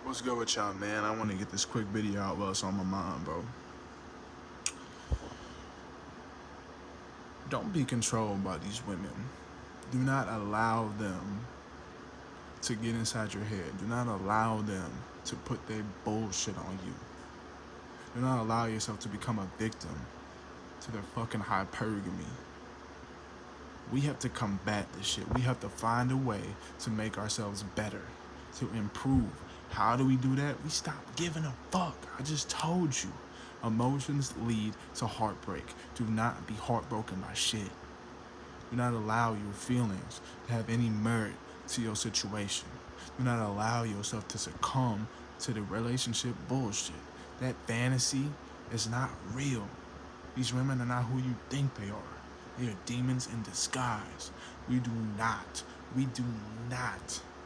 What's good with y'all, man? I want to get this quick video out while it's on my mind, bro. Don't be controlled by these women. Do not allow them to get inside your head. Do not allow them to put their bullshit on you. Do not allow yourself to become a victim to their fucking hypergamy. We have to combat this shit. We have to find a way to make ourselves better, to improve. How do we do that? We stop giving a fuck. I just told you. Emotions lead to heartbreak. Do not be heartbroken by shit. Do not allow your feelings to have any merit to your situation. Do not allow yourself to succumb to the relationship bullshit. That fantasy is not real. These women are not who you think they are. They are demons in disguise. We do not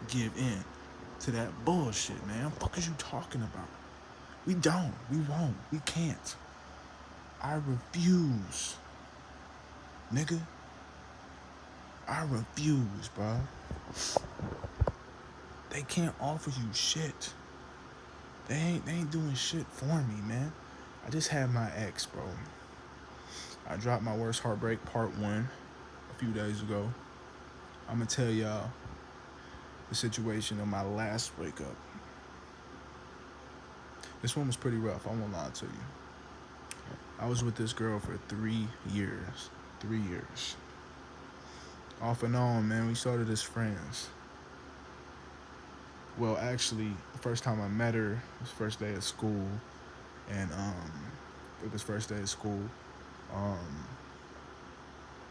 give in to that bullshit, man. What the fuck is you talking about? We don't. We won't. We can't. I refuse. Nigga. I refuse, bro. They can't offer you shit. They ain't doing shit for me, man. I just had my ex, bro. I dropped my worst heartbreak part 1 a few days ago. I'm gonna tell y'all the situation of my last breakup. This one was pretty rough, I won't lie to you. I was with this girl for 3 years. 3 years. Off and on, man, we started as friends. Well, actually, the first time I met her was first day of school. And it was first day of school.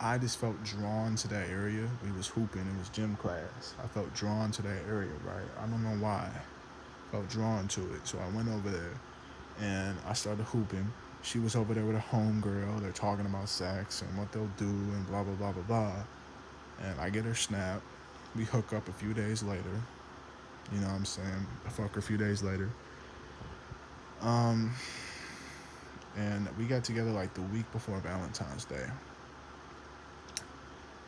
I just felt drawn to that area. We was hooping, it was gym class. I felt drawn to that area, right? I don't know why. Felt drawn to it. So I went over there and I started hooping. She was over there with a homegirl. They're talking about sex and what they'll do and blah, blah, blah, blah, blah. And I get her snap. We hook up a few days later. You know what I'm saying? I fuck her a few days later. And we got together like the week before Valentine's Day.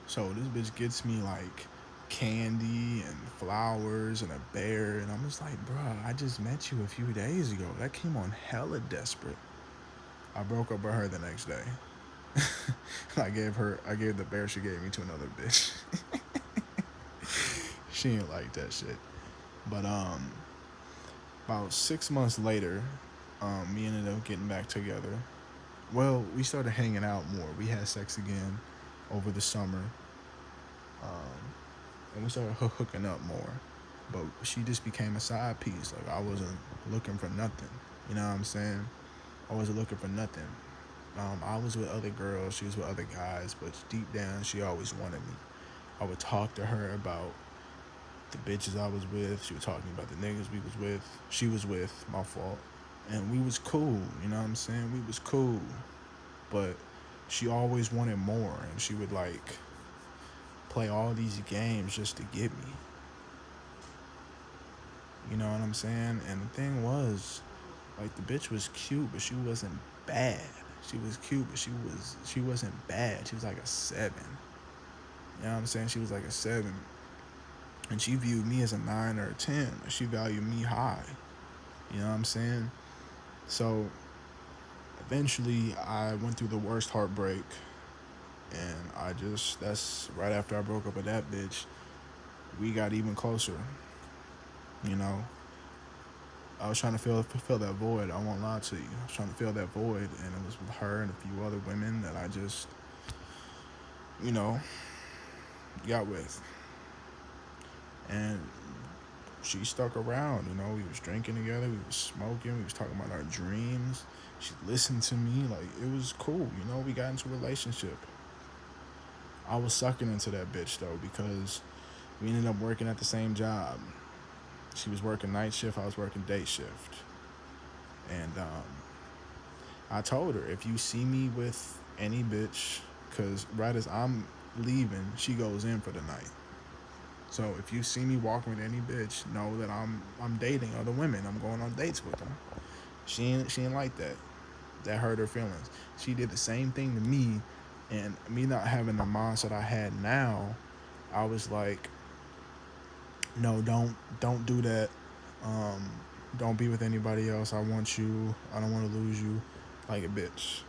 So this bitch gets me like candy and flowers and a bear, and I'm just like, bruh, I just met you a few days ago. That came on hella desperate. I broke up with her the next day. I gave the bear she gave me to another bitch. She ain't like that shit. But about 6 months later, we ended up getting back together. Well, we started hanging out more. We had sex again over the summer. And we started hooking up more. But she just became a side piece. Like, I wasn't looking for nothing. You know what I'm saying? I wasn't looking for nothing. I was with other girls. She was with other guys. But deep down, she always wanted me. I would talk to her about the bitches I was with. She was talking about the niggas we was with. She was with, my fault. And we was cool, you know what I'm saying? We was cool. But she always wanted more. And she would like play all these games just to get me. You know what I'm saying? And the thing was, like, the bitch was cute, but she wasn't bad. She was cute, but she wasn't bad. She was like a 7. You know what I'm saying? She was like a 7. And she viewed me as a 9 or a 10. She valued me high. You know what I'm saying? So eventually I went through the worst heartbreak. And that's right after I broke up with that bitch, we got even closer. You know? I was trying to fill that void. I won't lie to you. I was trying to fill that void. And it was with her and a few other women that I just, you know, got with. And she stuck around, you know. We was drinking together, we was smoking, we was talking about our dreams. She listened to me, like, it was cool, you know. We got into a relationship. I was sucking into that bitch, though, because we ended up working at the same job. She was working night shift, I was working day shift. And I told her, if you see me with any bitch, because right as I'm leaving, she goes in for the night. So if you see me walking with any bitch, know that I'm dating other women. I'm going on dates with them. She ain't like that. That hurt her feelings. She did the same thing to me, and me not having the mindset I had now, I was like, no, don't do that. Don't be with anybody else. I want you. I don't want to lose you. Like a bitch.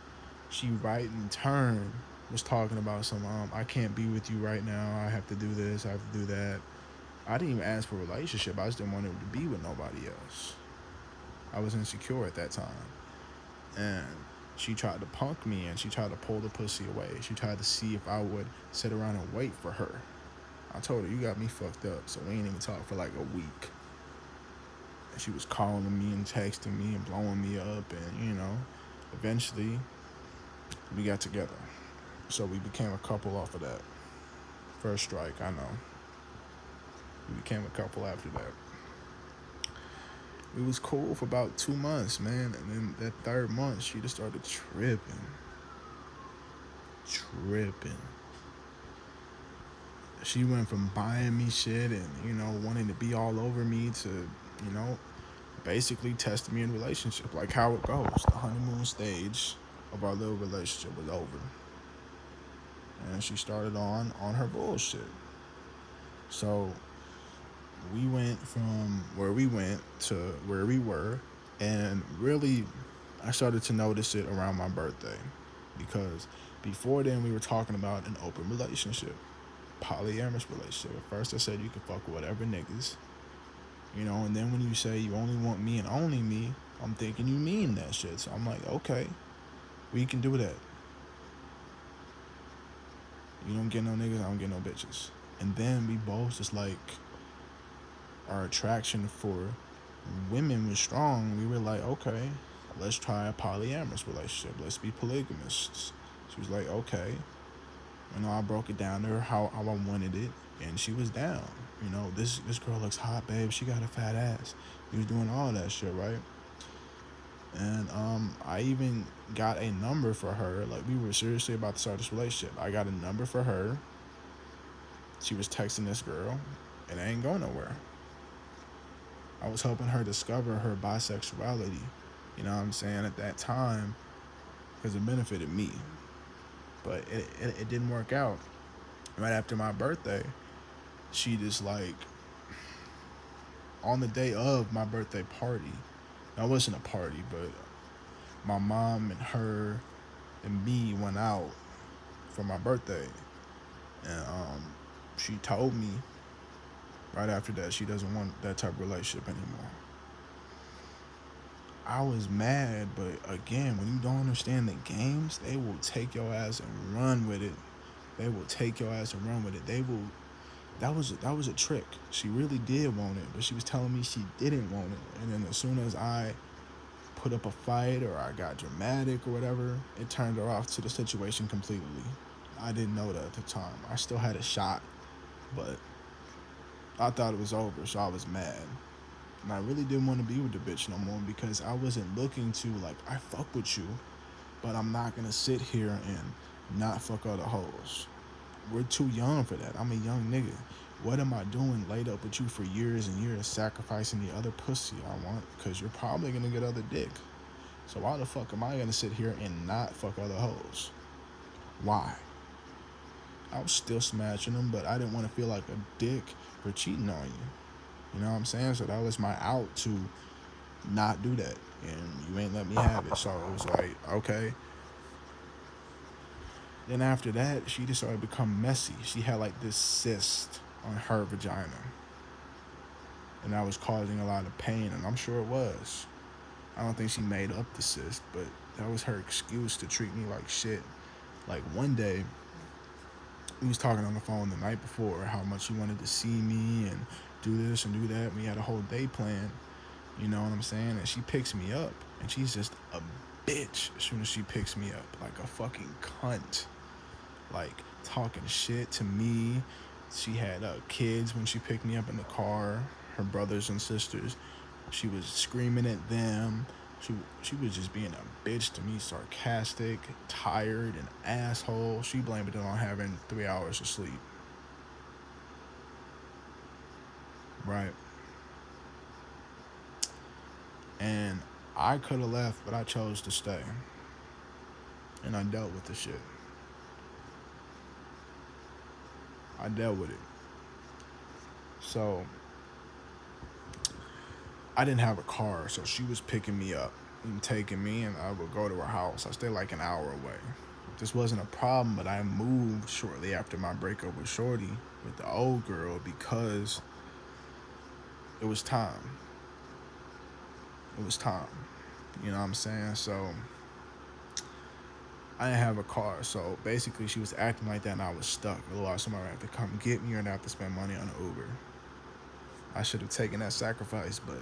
She right in turn was talking about some I can't be with you right now. I have to do this. I have to do that. I didn't even ask for a relationship. I just didn't want him to be with nobody else. I was insecure at that time. And she tried to punk me and she tried to pull the pussy away. She tried to see if I would sit around and wait for her. I told her, you got me fucked up. So we ain't even talked for like a week. And she was calling me and texting me and blowing me up. And, eventually we got together. So we became a couple off of that. First strike, I know. We became a couple after that. It was cool for about 2 months, man. And then that third month, she just started tripping. Tripping. She went from buying me shit and, wanting to be all over me to, basically testing me in relationship. Like how it goes. The honeymoon stage of our little relationship was over. And she started on her bullshit. So we went from where we went to where we were, and really I started to notice it around my birthday, because before then we were talking about an open relationship, polyamorous relationship. At first I said you can fuck with whatever niggas, and then when you say you only want me and only me, I'm thinking you mean that shit. So I'm like, okay, we can do that. You don't get no niggas, I don't get no bitches. And then we both just like, our attraction for women was strong. We were like, okay, let's try a polyamorous relationship. Let's be polygamists. She was like, okay. I broke it down to her how I wanted it, and she was down. This girl looks hot, babe. She got a fat ass. We was doing all that shit, right? And I even got a number for her. Like, we were seriously about to start this relationship. I got a number for her. She was texting this girl, and it ain't going nowhere. I was helping her discover her bisexuality, you know what I'm saying, at that time, because it benefited me. But it didn't work out. Right after my birthday, she just like, on the day of my birthday party, now it wasn't a party, but my mom and her and me went out for my birthday. And she told me right after that she doesn't want that type of relationship anymore. I was mad, but again, when you don't understand the games, they will take your ass and run with it. They will take your ass and run with it. They will. That was a trick. She really did want it, but she was telling me she didn't want it. And then as soon as I put up a fight or I got dramatic or whatever, it turned her off to the situation completely. I didn't know that at the time. I still had a shot, but I thought it was over, so I was mad. And I really didn't want to be with the bitch no more, because I wasn't looking to, like, I fuck with you, but I'm not going to sit here and not fuck other hoes. We're too young for that. I'm a young nigga. What am I doing laid up with you for years and years, sacrificing the other pussy I want? Because you're probably going to get other dick. So why the fuck am I going to sit here and not fuck other hoes? Why? I was still smashing them, but I didn't want to feel like a dick for cheating on you. You know what I'm saying? So that was my out to not do that. And you ain't let me have it. So it was like, okay. Then after that, she just started to become messy. She had like this cyst on her vagina. And that was causing a lot of pain, and I'm sure it was. I don't think she made up the cyst, but that was her excuse to treat me like shit. Like one day, we was talking on the phone the night before how much she wanted to see me and do this and do that. We had a whole day planned, you know what I'm saying? And she picks me up, and she's just a bitch as soon as she picks me up. Like a fucking cunt. Like talking shit to me. She had kids when she picked me up in the car, her brothers and sisters. She was screaming at them. She was just being a bitch to me, sarcastic, tired, an asshole. She blamed it on having 3 hours of sleep. Right. And I could have left, but I chose to stay. And I dealt with the shit. I dealt with it. So I didn't have a car, so she was picking me up and taking me, and I would go to her house. I stayed like an hour away. This wasn't a problem, but I moved shortly after my breakup with Shorty, with the old girl, because it was time. It was time. You know what I'm saying? So I didn't have a car, so basically she was acting like that, and I was stuck. Otherwise, somebody would have to come get me, or I'd have to spend money on an Uber. I should have taken that sacrifice, but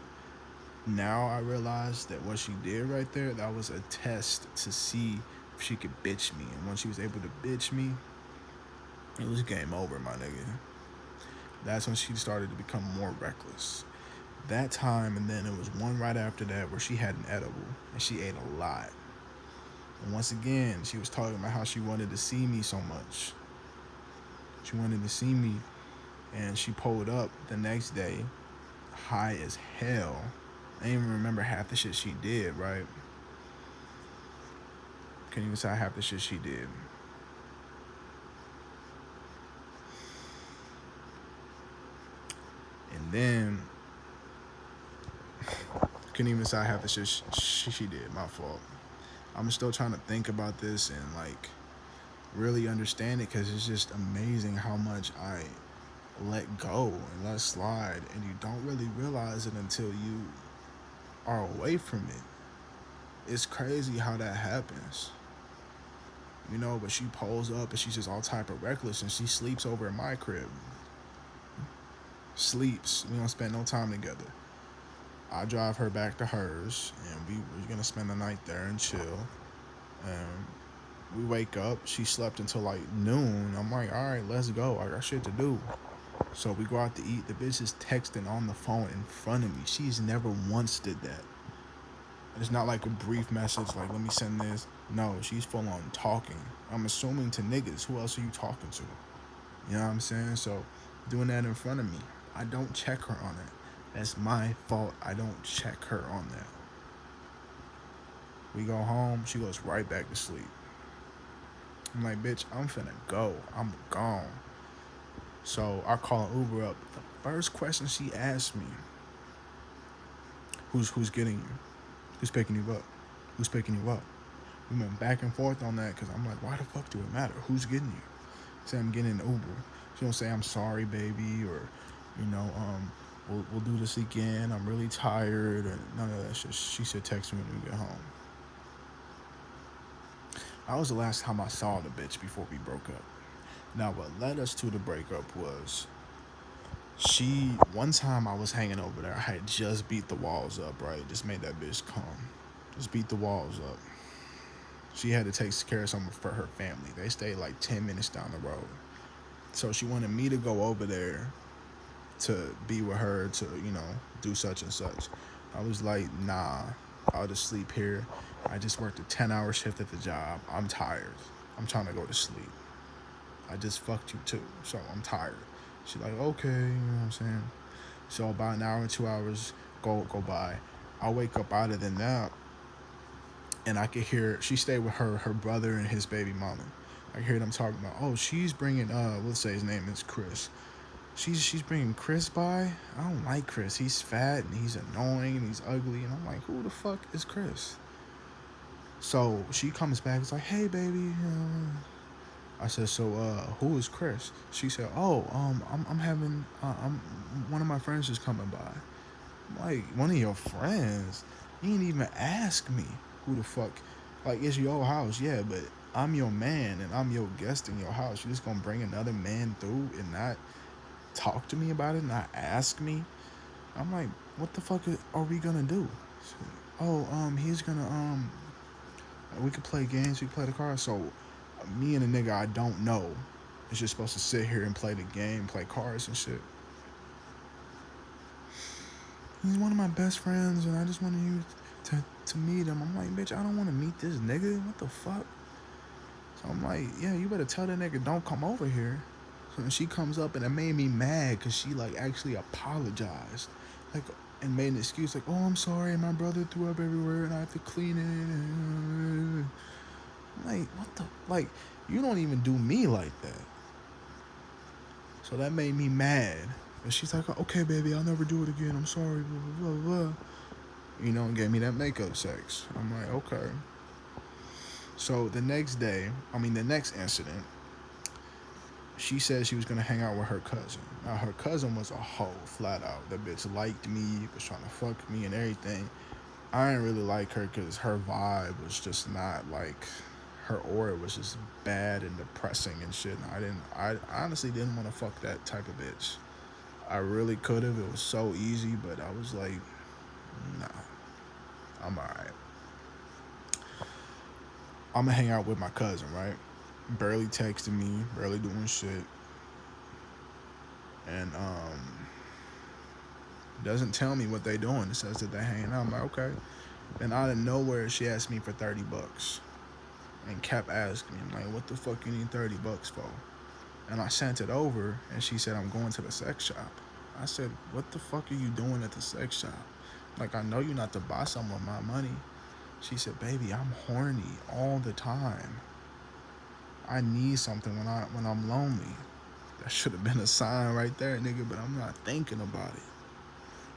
now I realize that what she did right there, that was a test to see if she could bitch me. And when she was able to bitch me, it was game over, my nigga. That's when she started to become more reckless. That time, and then it was one right after that where she had an edible, and she ate a lot. And once again, she was talking about how she wanted to see me so much. She wanted to see me, and she pulled up the next day, high as hell. I didn't even remember half the shit she did, right? Couldn't even say half the shit she did. And then, couldn't even say half the shit she did. My fault. I'm still trying to think about this and like really understand it, because it's just amazing how much I let go and let slide, and you don't really realize it until you are away from it. It's crazy how that happens, you know. But she pulls up and she's just all type of reckless, and she sleeps over at my crib. Sleeps. We don't spend no time together. I drive her back to hers, and we're gonna spend the night there and chill. And we wake up. She slept until like noon. I'm like, all right, let's go. I got shit to do. So we go out to eat. The bitch is texting on the phone in front of me. She's never once did that. It's not like a brief message like, let me send this. No, she's full on talking. I'm assuming to niggas. Who else are you talking to? You know what I'm saying? So doing that in front of me. I don't check her on it. That's my fault. I don't check her on that. We go home. She goes right back to sleep. I'm like, bitch, I'm finna go. I'm gone. So I call an Uber up. The first question she asked me, who's getting you? Who's picking you up? Who's picking you up? We went back and forth on that, because I'm like, why the fuck do it matter? Who's getting you? Say I'm getting an Uber. She don't say I'm sorry, baby, or you know, we'll do this again. I'm really tired, or none of that shit. She said text me when we get home. That was the last time I saw the bitch before we broke up. Now, what led us to the breakup was one time I was hanging over there. I had just beat the walls up, right? Just made that bitch come. Just beat the walls up. She had to take care of something for her family. They stayed like 10 minutes down the road. So she wanted me to go over there to be with her, to, you know, do such and such. I was like, nah, I'll just sleep here. I just worked a 10-hour shift at the job. I'm tired. I'm trying to go to sleep. I just fucked you too, so I'm tired. She's like, okay, you know what I'm saying? So about an hour and 2 hours go by. I wake up out of the nap, and I could hear, she stayed with her brother and his baby mama. I hear them talking about, oh, she's bringing, let's say his name is Chris. She's bringing Chris by. I don't like Chris. He's fat and he's annoying and he's ugly. And I'm like, who the fuck is Chris? So she comes back. It's like, hey, baby. I said, so who is Chris? She said, oh, I'm having, one of my friends is coming by. I'm like, one of your friends? You didn't even ask me who the fuck. Like, it's your house, yeah, but I'm your man and I'm your guest in your house. You just gonna bring another man through and not talk to me about it, not ask me? I'm like, what the fuck are we gonna do? Oh, he's gonna, we could play games, we could play the cards. So me and a nigga I don't know is just supposed to sit here and play the game, play cards and shit. He's one of my best friends and I just wanted you to meet him. I'm like, bitch, I don't want to meet this nigga. What the fuck? So I'm like, yeah, you better tell that nigga don't come over here. So then she comes up and it made me mad, because she like actually apologized, like, and made an excuse like, oh, I'm sorry, my brother threw up everywhere and I have to clean it. I'm like, what the, like, you don't even do me like that. So that made me mad. And she's like, okay, baby, I'll never do it again. I'm sorry, blah, blah, blah, blah. And gave me that makeup sex. I'm like, okay. So the next day, the next incident, she said she was gonna hang out with her cousin. Now her cousin was a hoe, flat out. That bitch liked me, was trying to fuck me and everything. I didn't really like her because her vibe was just not like, her aura was just bad and depressing and shit. And I honestly didn't want to fuck that type of bitch. I really could have. It was so easy, but I was like, nah, I'm alright. I'm gonna hang out with my cousin, right? Barely texting me, barely doing shit, and doesn't tell me what they doing. It says that they hanging out. I'm like, okay. And out of nowhere, she asked me for $30 and kept asking me, I'm like, what the fuck you need $30 for? And I sent it over, and she said, I'm going to the sex shop. I said, what the fuck are you doing at the sex shop? Like, I know you're not to buy someone my money. She said, baby, I'm horny all the time. I need something when I'm lonely. That should have been a sign right there, nigga, but I'm not thinking about it.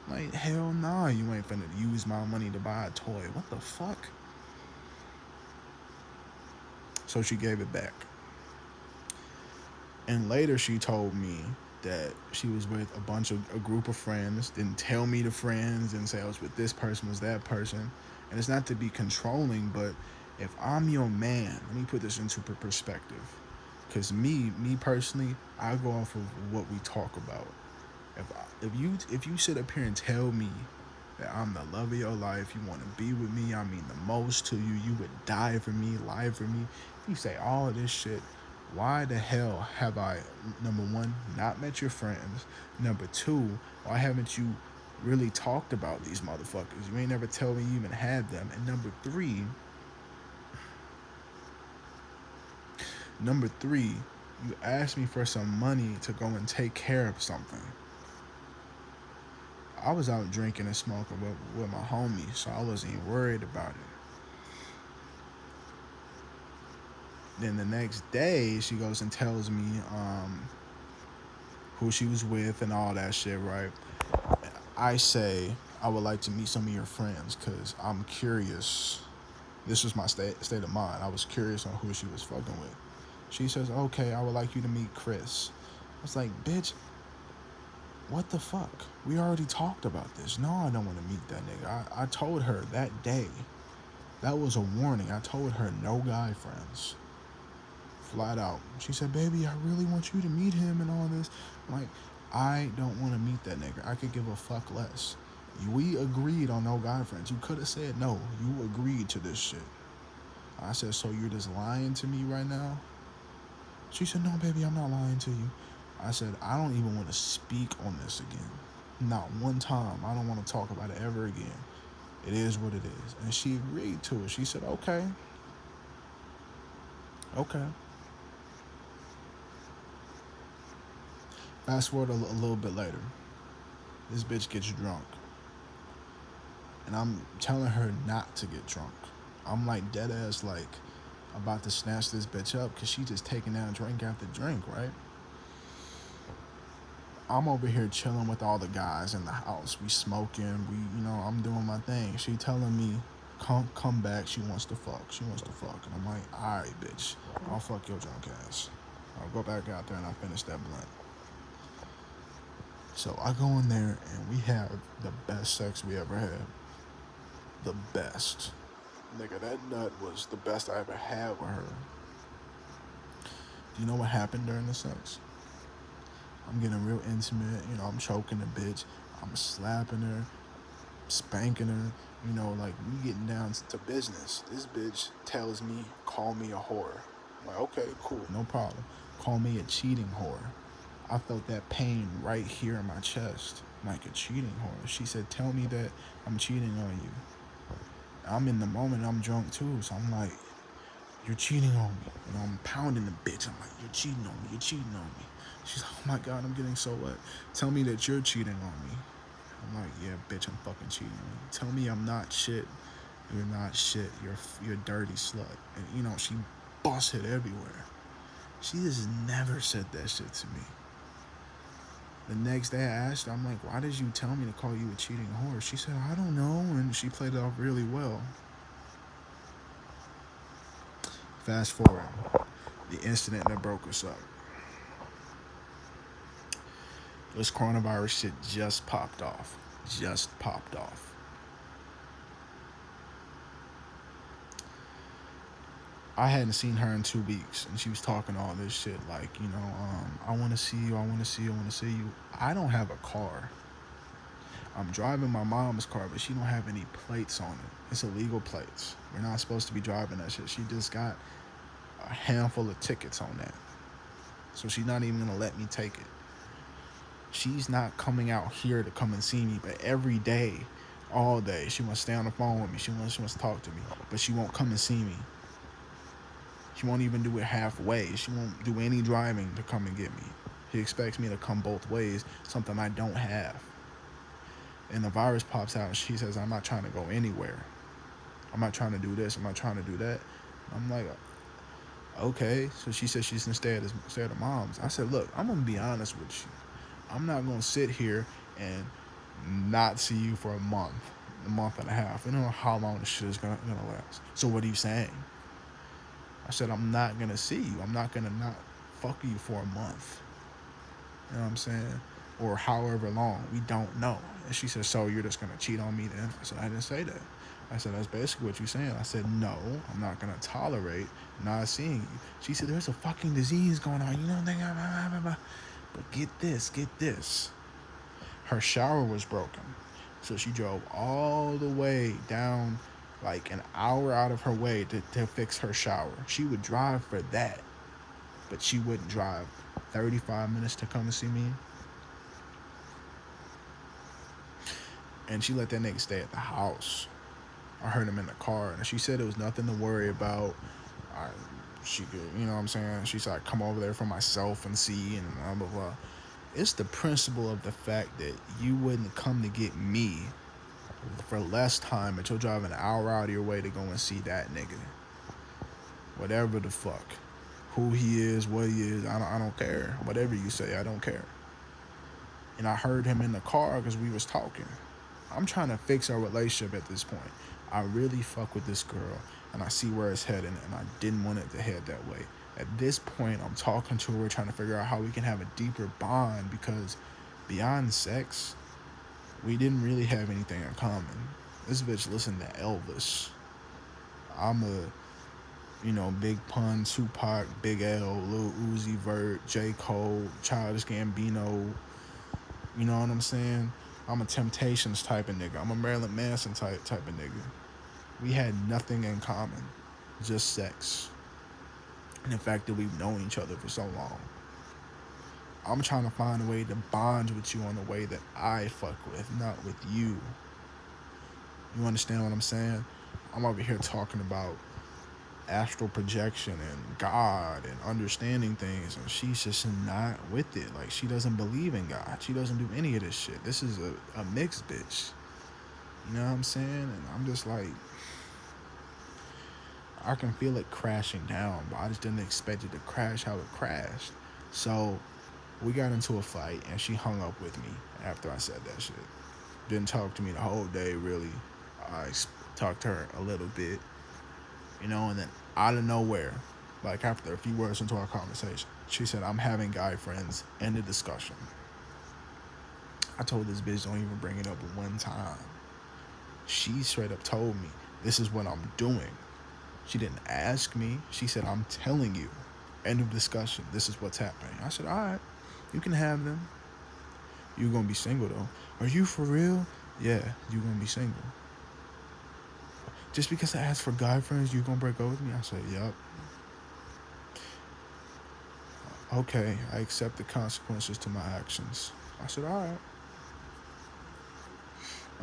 Like, hell nah, you ain't finna use my money to buy a toy. What the fuck? So she gave it back. And later she told me that she was with a group of friends, didn't tell me the friends, didn't say I was with this person, was that person. And it's not to be controlling, but if I'm your man, let me put this into perspective. Because me personally, I go off of what we talk about. If you sit up here and tell me that I'm the love of your life, you want to be with me, I mean the most to you, you would die for me, lie for me. If you say all of this shit, why the hell have I, number one, not met your friends? Number two, why haven't you really talked about these motherfuckers? You ain't never tell me you even had them. And number three, you asked me for some money to go and take care of something. I was out drinking and smoking with my homies, so I wasn't even worried about it. Then the next day, she goes and tells me who she was with and all that shit, right? I say, I would like to meet some of your friends because I'm curious. This was my state of mind. I was curious on who she was fucking with. She says, okay, I would like you to meet Chris. I was like, bitch, what the fuck? We already talked about this. No, I don't want to meet that nigga. I told her that day. That was a warning. I told her no guy friends. Flat out. She said, baby, I really want you to meet him and all this. I'm like, I don't want to meet that nigga. I could give a fuck less. We agreed on no guy friends. You could have said no. You agreed to this shit. I said, so you're just lying to me right now? She said, no, baby, I'm not lying to you. I said, I don't even want to speak on this again. Not one time. I don't want to talk about it ever again. It is what it is. And she agreed to it. She said, okay. Okay. Fast forward a little bit later. This bitch gets drunk. And I'm telling her not to get drunk. I'm like dead ass like about to snatch this bitch up because she just taking down drink after drink, right? I'm over here chilling with all the guys in the house. We smoking. I'm doing my thing. She telling me, come back. She wants to fuck. She wants to fuck. And I'm like, all right, bitch. I'll fuck your drunk ass. I'll go back out there and I'll finish that blunt. So I go in there and we have the best sex we ever had. The best. Nigga, that nut was the best I ever had with her. Do you know what happened during the sex? I'm getting real intimate. I'm choking the bitch. I'm slapping her, spanking her. Like we getting down to business. This bitch tells me, call me a whore. I'm like, okay, cool, no problem. Call me a cheating whore. I felt that pain right here in my chest, like a cheating whore. She said, tell me that I'm cheating on you. I'm in the moment, I'm drunk too, so I'm like, you're cheating on me. I'm pounding the bitch. I'm like, you're cheating on me, you're cheating on me. She's like, oh my God, I'm getting so wet. Tell me that you're cheating on me. I'm like, yeah, bitch, I'm fucking cheating on you. Tell me I'm not shit. You're not shit. You're a dirty slut. And she busts it everywhere. She just never said that shit to me. The next day I asked her, I'm like, why did you tell me to call you a cheating whore? She said, I don't know. And she played it off really well. Fast forward, the incident that broke us up. This coronavirus shit just popped off. Just popped off. I hadn't seen her in 2 weeks, and she was talking all this shit like, I want to see you, I want to see you, I want to see you. I don't have a car. I'm driving my mom's car, but she don't have any plates on it. It's illegal plates. We're not supposed to be driving that shit. She just got a handful of tickets on that. So she's not even gonna let me take it. She's not coming out here to come and see me, but every day, all day, she wants to stay on the phone with me. She wants to talk to me, but she won't come and see me. She won't even do it halfway. She won't do any driving to come and get me. She expects me to come both ways, something I don't have. And the virus pops out and she says, I'm not trying to go anywhere. I'm not trying to do this. I'm not trying to do that. I'm like, okay. So she said she's going to stay at her mom's. I said, look, I'm going to be honest with you. I'm not going to sit here and not see you for a month and a half. I don't know how long this shit is going to last. So what are you saying? I said, I'm not going to see you. I'm not going to not fuck you for a month. You know what I'm saying? Or however long. We don't know. And she said, so you're just going to cheat on me then? I said, I didn't say that. I said, that's basically what you're saying. I said, no, I'm not going to tolerate not seeing you. She said, there's a fucking disease going on. You know, but get this. Her shower was broken. So she drove all the way down, like an hour out of her way to fix her shower. She would drive for that, but she wouldn't drive 35 minutes to come and see me. And she let that nigga stay at the house. I heard him in the car, and she said it was nothing to worry about. She could, you know what I'm saying? She said, I'd come over there for myself and see, and blah, blah, blah. It's the principle of the fact that you wouldn't come to get me for less time, but you'll drive an hour out of your way to go and see that nigga. Whatever the fuck. Who he is, what he is, I don't care. Whatever you say, I don't care. And I heard him in the car because we was talking. I'm trying to fix our relationship at this point. I really fuck with this girl, and I see where it's heading, and I didn't want it to head that way. At this point, I'm talking to her, trying to figure out how we can have a deeper bond, because beyond sex, we didn't really have anything in common. This bitch listened to Elvis. I'm a, Big Pun, Tupac, Big L, Lil Uzi Vert, J. Cole, Childish Gambino. You know what I'm saying? I'm a Temptations type of nigga. I'm a Marilyn Manson type of nigga. We had nothing in common, just sex. And the fact that we've known each other for so long. I'm trying to find a way to bond with you on the way that I fuck with, not with you. You understand what I'm saying? I'm over here talking about astral projection and God and understanding things, and she's just not with it. Like, she doesn't believe in God. She doesn't do any of this shit. This is a mixed bitch. You know what I'm saying? And I'm just like, I can feel it crashing down, but I just didn't expect it to crash how it crashed. So we got into a fight, and she hung up with me after I said that shit. Didn't talk to me the whole day, really. I talked to her a little bit, and then out of nowhere, like after a few words into our conversation, she said, I'm having guy friends. End of discussion. I told this bitch, don't even bring it up one time. She straight up told me, this is what I'm doing. She didn't ask me. She said, I'm telling you. End of discussion. This is what's happening. I said, all right, you can have them. You're going to be single, though. Are you for real? Yeah, you're going to be single. Just because I asked for guy friends, you going to break up with me? I said, yup. Okay, I accept the consequences to my actions. I said, all right.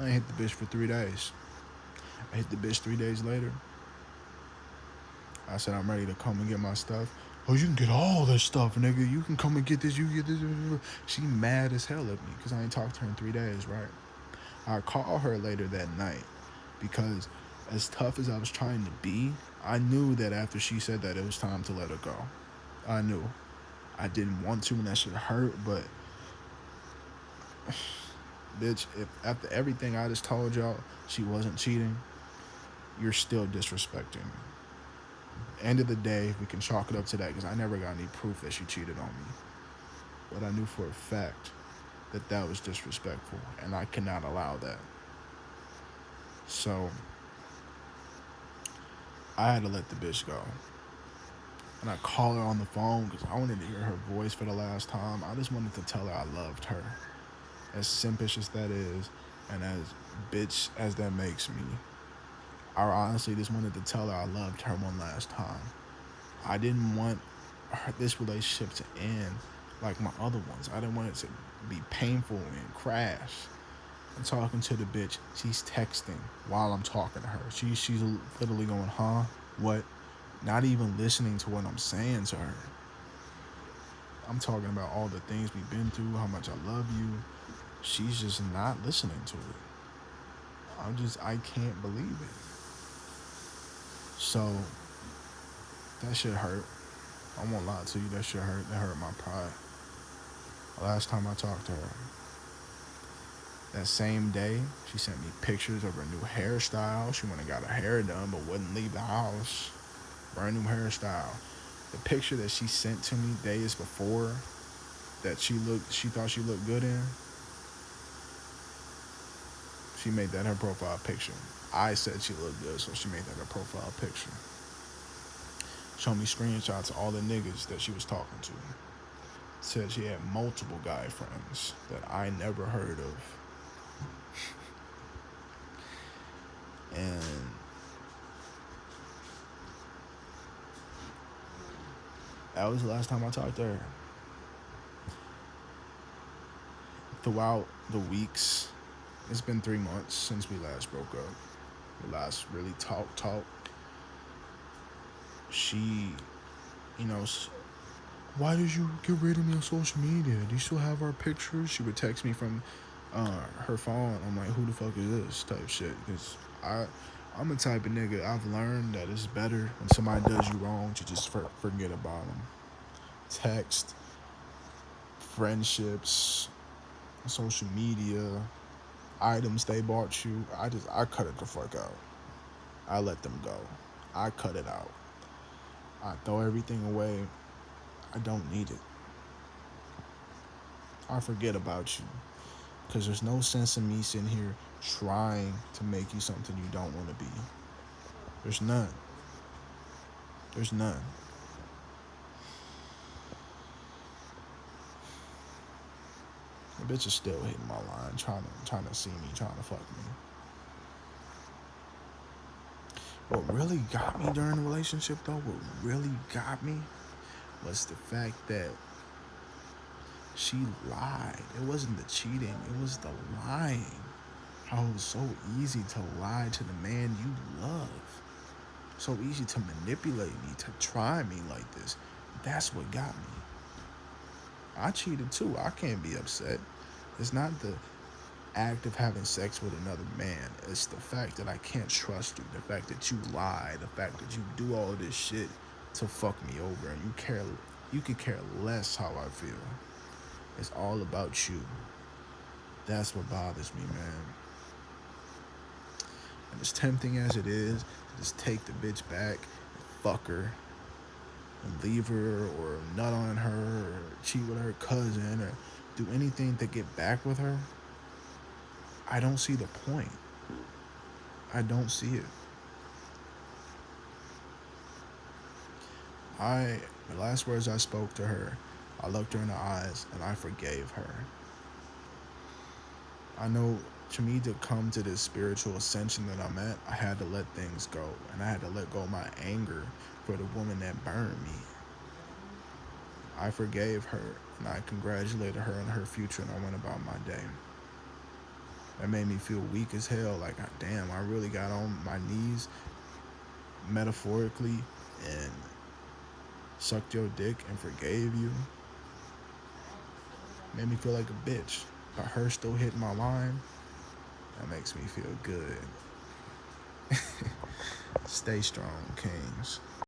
I ain't hit the bitch for 3 days. I hit the bitch 3 days later. I said, I'm ready to come and get my stuff. Oh, you can get all this stuff, nigga. You can come and get this. You get this. She mad as hell at me because I ain't talked to her in 3 days, right? I called her later that night because as tough as I was trying to be, I knew that after she said that, it was time to let her go. I knew. I didn't want to, and that shit hurt, but Bitch, if after everything I just told y'all she wasn't cheating, you're still disrespecting me. End of the day, we can chalk it up to that because I never got any proof that she cheated on me. But I knew for a fact that that was disrespectful, and I cannot allow that. So I had to let the bitch go. And I called her on the phone because I wanted to hear her voice for the last time. I just wanted to tell her I loved her. As simpish as that is, and as bitch as that makes me, I honestly just wanted to tell her I loved her one last time. I didn't want this relationship to end like my other ones. I didn't want it to be painful and crash. I'm talking to the bitch. She's texting while I'm talking to her. She's literally going, huh? What? Not even listening to what I'm saying to her. I'm talking about all the things we've been through, how much I love you. She's just not listening to it. I can't believe it. So, that shit hurt. I won't lie to you, that shit hurt. That hurt my pride. The last time I talked to her, that same day, she sent me pictures of her new hairstyle. She went and got her hair done, but wouldn't leave the house. Brand new hairstyle. The picture that she sent to me days before that she thought she looked good in, she made that her profile picture. I said she looked good, so she made that her profile picture. Showed me screenshots of all the niggas that she was talking to. Said she had multiple guy friends that I never heard of. And that was the last time I talked to her. Throughout the weeks, it's been 3 months since we last broke up. We last really talked. She, you know, why did you get rid of me on social media? Do you still have our pictures? She would text me from her phone. I'm like, who the fuck is this type shit? Because I'm the type of nigga, I've learned that it's better when somebody does you wrong to just forget about them. Text, friendships, social media, items they bought you. I cut it the fuck out. I let them go. I cut it out. I throw everything away. I don't need it. I forget about you. Because there's no sense in me sitting here trying to make you something you don't want to be. There's none. There's none. The bitch is still hitting my line, trying to see me, trying to fuck me. What really got me during the relationship, though, what really got me was the fact that she lied. It wasn't the cheating, it was the lying. How it was so easy to lie to the man you love. So easy to manipulate me, to try me like this. That's what got me. I cheated too. I can't be upset. It's not the act of having sex with another man. It's the fact that I can't trust you. The fact that you lie. The fact that you do all this shit to fuck me over, and you could care less how I feel. It's all about you. That's what bothers me, man. And as tempting as it is to just take the bitch back, fuck her, and leave her, or nut on her, or cheat with her cousin, or do anything to get back with her, I don't see the point. I don't see it. The last words I spoke to her, I looked her in the eyes and I forgave her. I know for me to come to this spiritual ascension that I'm at, I had to let things go. And I had to let go of my anger for the woman that burned me. I forgave her and I congratulated her on her future, and I went about my day. That made me feel weak as hell. Like, damn, I really got on my knees, metaphorically, and sucked your dick and forgave you. Made me feel like a bitch. But her still hitting my line, that makes me feel good. Stay strong, Kings.